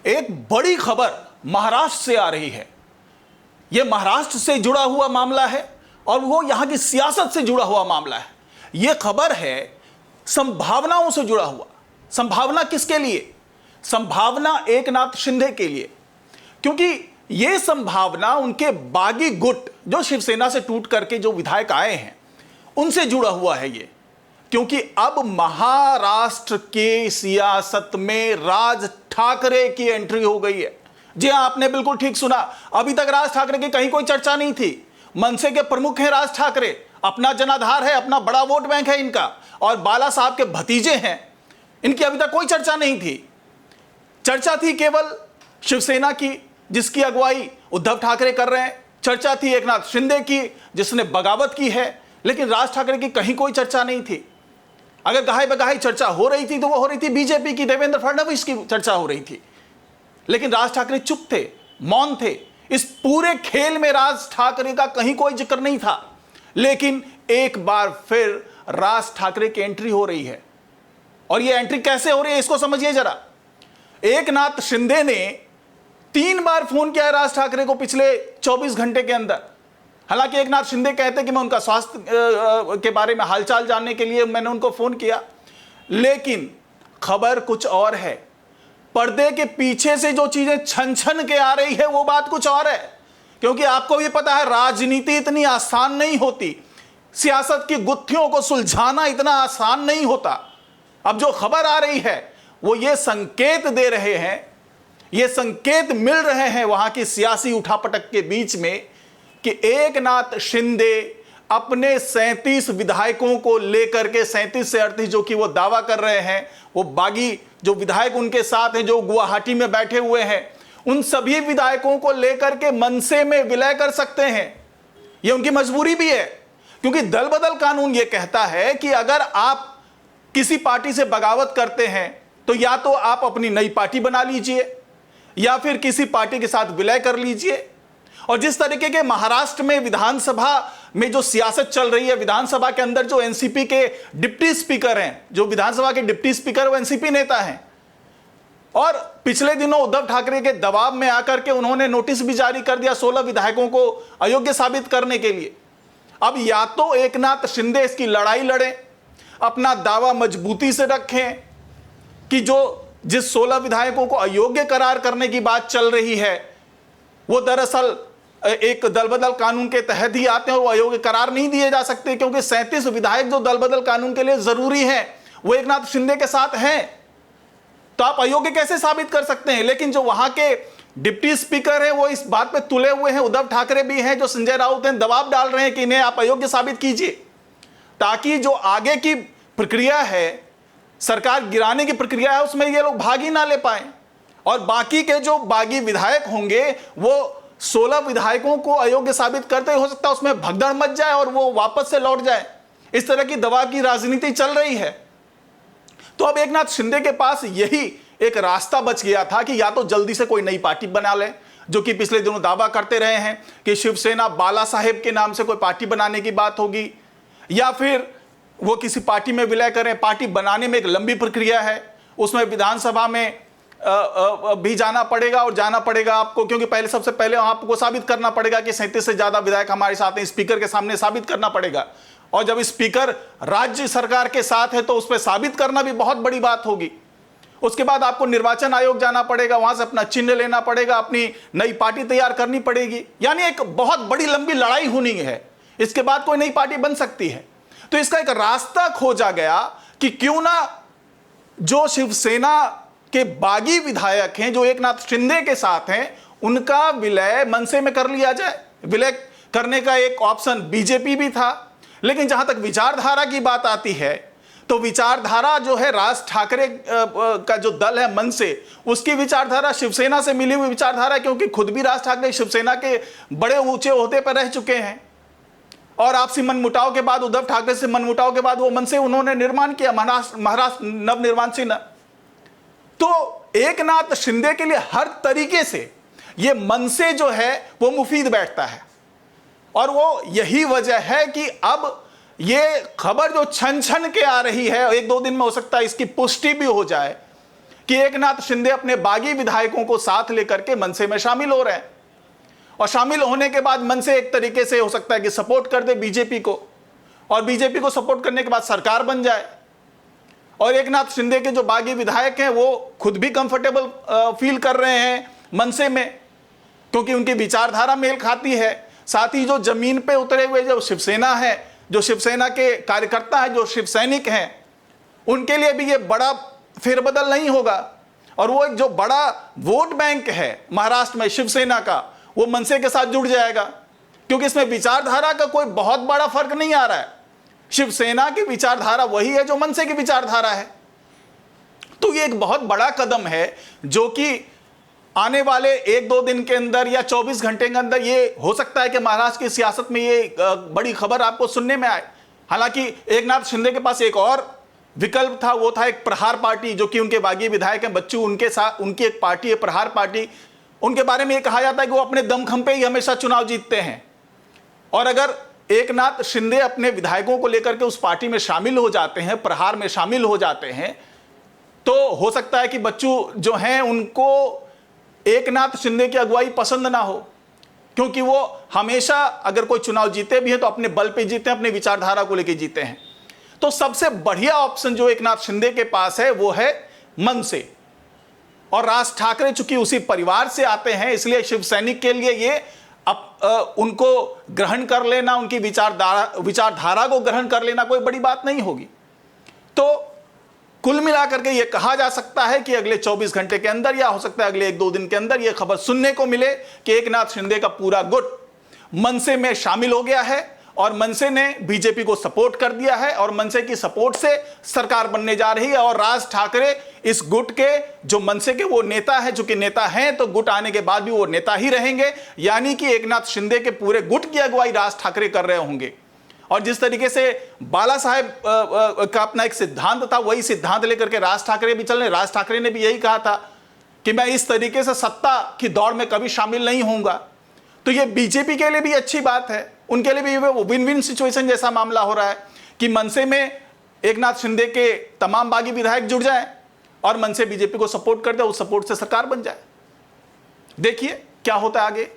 एक बड़ी खबर महाराष्ट्र से आ रही है। यह महाराष्ट्र से जुड़ा हुआ मामला है और वो यहां की सियासत से जुड़ा हुआ मामला है। यह खबर है संभावनाओं से जुड़ा हुआ। संभावना किसके लिए? संभावना एकनाथ शिंदे के लिए, क्योंकि यह संभावना उनके बागी गुट जो शिवसेना से टूट करके जो विधायक आए हैं उनसे जुड़ा हुआ है। ये क्योंकि अब महाराष्ट्र के सियासत में राज ठाकरे की एंट्री हो गई है। जी हां, आपने बिल्कुल ठीक सुना। अभी तक राज ठाकरे की कहीं कोई चर्चा नहीं थी। मनसे के प्रमुख हैं राज ठाकरे, अपना जनाधार है, अपना बड़ा वोट बैंक है इनका, और बाला साहब के भतीजे हैं, इनकी अभी तक कोई चर्चा नहीं थी। चर्चा थी केवल शिवसेना की जिसकी अगुवाई उद्धव ठाकरे कर रहे हैं, चर्चा थी एकनाथ शिंदे की जिसने बगावत की है, लेकिन राज ठाकरे की कहीं कोई चर्चा नहीं थी। अगर गहाई बगाई चर्चा हो रही थी तो वो हो रही थी बीजेपी की, देवेंद्र फडणवीस की चर्चा हो रही थी, लेकिन राज ठाकरे चुप थे, मौन थे। इस पूरे खेल में राज ठाकरे का कहीं कोई जिक्र नहीं था। लेकिन एक बार फिर राज ठाकरे की एंट्री हो रही है, और यह एंट्री कैसे हो रही है इसको समझिए जरा। एकनाथ शिंदे ने 3 बार फोन किया है राज ठाकरे को पिछले 24 घंटे के अंदर। हालांकि एकनाथ शिंदे कहते हैं कि मैं उनका स्वास्थ्य के बारे में हालचाल जानने के लिए मैंने उनको फोन किया, लेकिन खबर कुछ और है। पर्दे के पीछे से जो चीजें छन छन के आ रही है वो बात कुछ और है। क्योंकि आपको भी पता है राजनीति इतनी आसान नहीं होती, सियासत की गुत्थियों को सुलझाना इतना आसान नहीं होता। अब जो खबर आ रही है वो ये संकेत दे रहे हैं, ये संकेत मिल रहे हैं वहां की सियासी उठापटक के बीच में कि एकनाथ शिंदे अपने 37 विधायकों को लेकर के 37 से 38 जो कि वो दावा कर रहे हैं, वो बागी जो विधायक उनके साथ हैं जो गुवाहाटी में बैठे हुए हैं, उन सभी विधायकों को लेकर के मनसे में विलय कर सकते हैं। ये उनकी मजबूरी भी है, क्योंकि दल बदल कानून ये कहता है कि अगर आप किसी पार्टी से बगावत करते हैं तो या तो आप अपनी नई पार्टी बना लीजिए या फिर किसी पार्टी के साथ विलय कर लीजिए। और जिस तरीके के महाराष्ट्र में विधानसभा में जो सियासत चल रही है, विधानसभा के अंदर जो एनसीपी के डिप्टी स्पीकर हैं, जो विधानसभा के डिप्टी स्पीकर वो एनसीपी नेता हैं, और पिछले दिनों उद्धव ठाकरे के दबाव में आकर के उन्होंने नोटिस भी जारी कर दिया 16 विधायकों को अयोग्य साबित करने के लिए। अब या तो एकनाथ शिंदे इसकी लड़ाई लड़ें, अपना दावा मजबूती से रखें कि जिस 16 विधायकों को अयोग्य करार करने की बात चल रही है वो दरअसल एक दल बदल कानून के तहत ही आते हैं और वो अयोग्य करार नहीं दिए जा सकते, क्योंकि 37 विधायक जो दल बदल कानून के लिए जरूरी हैं वो एकनाथ शिंदे के साथ हैं, तो आप अयोग्य कैसे साबित कर सकते हैं। लेकिन जो वहां के डिप्टी स्पीकर हैं वो इस बात पे तुले हुए हैं, उद्धव ठाकरे भी हैं, जो संजय राउत हैं, दबाव डाल रहे हैं कि इन्हें आप अयोग्य साबित कीजिए, ताकि जो आगे की प्रक्रिया है, सरकार गिराने की प्रक्रिया है, उसमें ये लोग भाग ही ना ले पाए। और बाकी के जो बागी विधायक होंगे वो 16 विधायकों को अयोग्य साबित करते हो सकता है उसमें भगदड़ मच जाए और वो वापस से लौट जाए। इस तरह की दबाव की राजनीति चल रही है। तो अब एकनाथ शिंदे के पास यही एक रास्ता बच गया था कि या तो जल्दी से कोई नई पार्टी बना ले, जो कि पिछले दिनों दावा करते रहे हैं कि शिवसेना बाला साहेब के नाम से कोई पार्टी बनाने की बात होगी, या फिर वो किसी पार्टी में विलय करें। पार्टी बनाने में एक लंबी प्रक्रिया है, उसमें विधानसभा में भी जाना पड़ेगा, और जाना पड़ेगा आपको, क्योंकि सबसे पहले आपको साबित करना पड़ेगा कि 37 से ज्यादा विधायक हमारे साथ हैं। स्पीकर के सामने साबित करना पड़ेगा, और जब स्पीकर राज्य सरकार के साथ है तो उस पर साबित करना भी बहुत बड़ी बात होगी। उसके बाद आपको निर्वाचन आयोग जाना पड़ेगा, वहां से अपना चिन्ह लेना पड़ेगा, अपनी नई पार्टी तैयार करनी पड़ेगी। यानी एक बहुत बड़ी लंबी लड़ाई होनी है, इसके बाद कोई नई पार्टी बन सकती है। तो इसका एक रास्ता खोजा गया कि क्यों ना जो शिवसेना के बागी विधायक हैं जो एकनाथ शिंदे के साथ हैं उनका विलय मनसे में कर लिया जाए। विलय करने का एक ऑप्शन बीजेपी भी था, लेकिन जहां तक विचारधारा की बात आती है तो विचारधारा जो है राज ठाकरे का जो दल है मनसे, उसकी विचारधारा शिवसेना से मिली हुई विचारधारा, क्योंकि खुद भी राज ठाकरे शिवसेना के बड़े ऊंचे ओहदे पर रह चुके हैं, और आपसी मनमुटाव के बाद, उद्धव ठाकरे से मनमुटाव के बाद वो मनसे उन्होंने निर्माण किया, महाराष्ट्र नवनिर्माण सेना। तो एकनाथ शिंदे के लिए हर तरीके से ये मनसे जो है वो मुफीद बैठता है, और वो यही वजह है कि अब ये खबर जो छन छन के आ रही है, 1-2 दिन में हो सकता है इसकी पुष्टि भी हो जाए कि एकनाथ शिंदे अपने बागी विधायकों को साथ लेकर के मनसे में शामिल हो रहे हैं, और शामिल होने के बाद मनसे एक तरीके से हो सकता है कि सपोर्ट कर दे बीजेपी को, और बीजेपी को सपोर्ट करने के बाद सरकार बन जाए, और एकनाथ शिंदे के जो बागी विधायक हैं वो खुद भी कंफर्टेबल फील कर रहे हैं मनसे में, क्योंकि उनकी विचारधारा मेल खाती है। साथ ही जो जमीन पे उतरे हुए जो शिवसेना है, जो शिवसेना के कार्यकर्ता हैं, जो शिव सैनिक हैं, उनके लिए भी ये बड़ा फेरबदल नहीं होगा, और वो एक जो बड़ा वोट बैंक है महाराष्ट्र में शिवसेना का, वो मनसे के साथ जुड़ जाएगा, क्योंकि इसमें विचारधारा का कोई बहुत बड़ा फर्क नहीं आ रहा है। शिवसेना की विचारधारा वही है जो मनसे की विचारधारा है। तो ये एक बहुत बड़ा कदम है जो कि आने वाले 1-2 दिन के अंदर या 24 घंटे के अंदर ये हो सकता है कि महाराष्ट्र की सियासत में ये बड़ी खबर आपको सुनने में आए। हालांकि एकनाथ शिंदे के पास एक और विकल्प था, वो था एक प्रहार पार्टी, जो कि उनके बागी विधायक हैं बच्चू, उनके साथ उनकी एक पार्टी है प्रहार पार्टी। उनके बारे में ये कहा जाता है कि वो अपने दमखम पे ही हमेशा चुनाव जीतते हैं, और अगर एकनाथ शिंदे अपने विधायकों को लेकर के उस पार्टी में शामिल हो जाते हैं, प्रहार में शामिल हो जाते हैं, तो हो सकता है कि बच्चू जो हैं उनको एकनाथ शिंदे की अगुवाई पसंद ना हो, क्योंकि वो हमेशा अगर कोई चुनाव जीते भी हैं तो अपने बल पे जीते हैं, अपनी विचारधारा को लेकर जीते हैं। तो सबसे बढ़िया ऑप्शन जो एकनाथ शिंदे के पास है वो है मनसे, और राज ठाकरे चूंकि उसी परिवार से आते हैं, इसलिए शिव सैनिक के लिए ये उनको ग्रहण कर लेना, उनकी विचारधारा को ग्रहण कर लेना कोई बड़ी बात नहीं होगी। तो कुल मिलाकर के ये कहा जा सकता है कि अगले 24 घंटे के अंदर या हो सकता है अगले 1-2 दिन के अंदर ये खबर सुनने को मिले कि एकनाथ शिंदे का पूरा गुट मनसे में शामिल हो गया है, और मनसे ने बीजेपी को सपोर्ट कर दिया है, और मनसे की सपोर्ट से सरकार बनने जा रही है। और राज ठाकरे इस गुट के जो मनसे के वो नेता है, चूंकि नेता हैं तो गुट आने के बाद भी वो नेता ही रहेंगे, यानी कि एकनाथ शिंदे के पूरे गुट की अगुवाई राज ठाकरे कर रहे होंगे। और जिस तरीके से बाला साहेब का अपना एक सिद्धांत था, वही सिद्धांत लेकर के राज ठाकरे भी चल रहे। राज ठाकरे ने भी यही कहा था कि मैं इस तरीके से सत्ता की दौड़ में कभी शामिल नहीं होऊंगा। तो ये बीजेपी के लिए भी अच्छी बात है, उनके लिए भी विन विन सिचुएशन जैसा मामला हो रहा है कि मनसे में एकनाथ शिंदे के तमाम बागी विधायक जुड़ जाएं और मनसे बीजेपी को सपोर्ट कर दे, उस सपोर्ट से सरकार बन जाए। देखिए क्या होता है आगे।